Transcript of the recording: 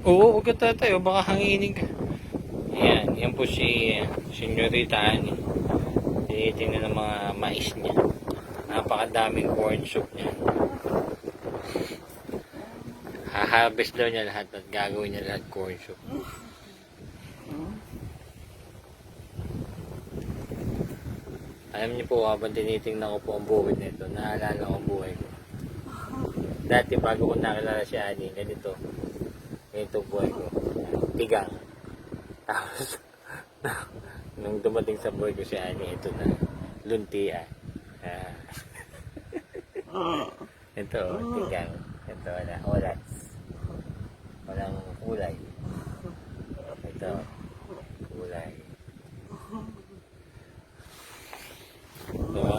Oo, huwag ka tatay. Baka hanginin ka. Ayan, yan po si Senyorita Annie. Tinitingnan ng mga mais niya. Napakadaming corn soup niya. Haharvest daw niya lahat at gagawin niya lahat corn soup. Alam niyo po, habang tinitingnan ko po ang buhay nito, naalala ko ang buhay ko. Dati bago ko nakilala si Annie, ganito buhay ko. Tigang. Tapos, nung dumating sa buhay ko si Annie, ito na, luntian. Ito, tigang. Ito, oras. Walang kulay. Ito, kulay. Diba?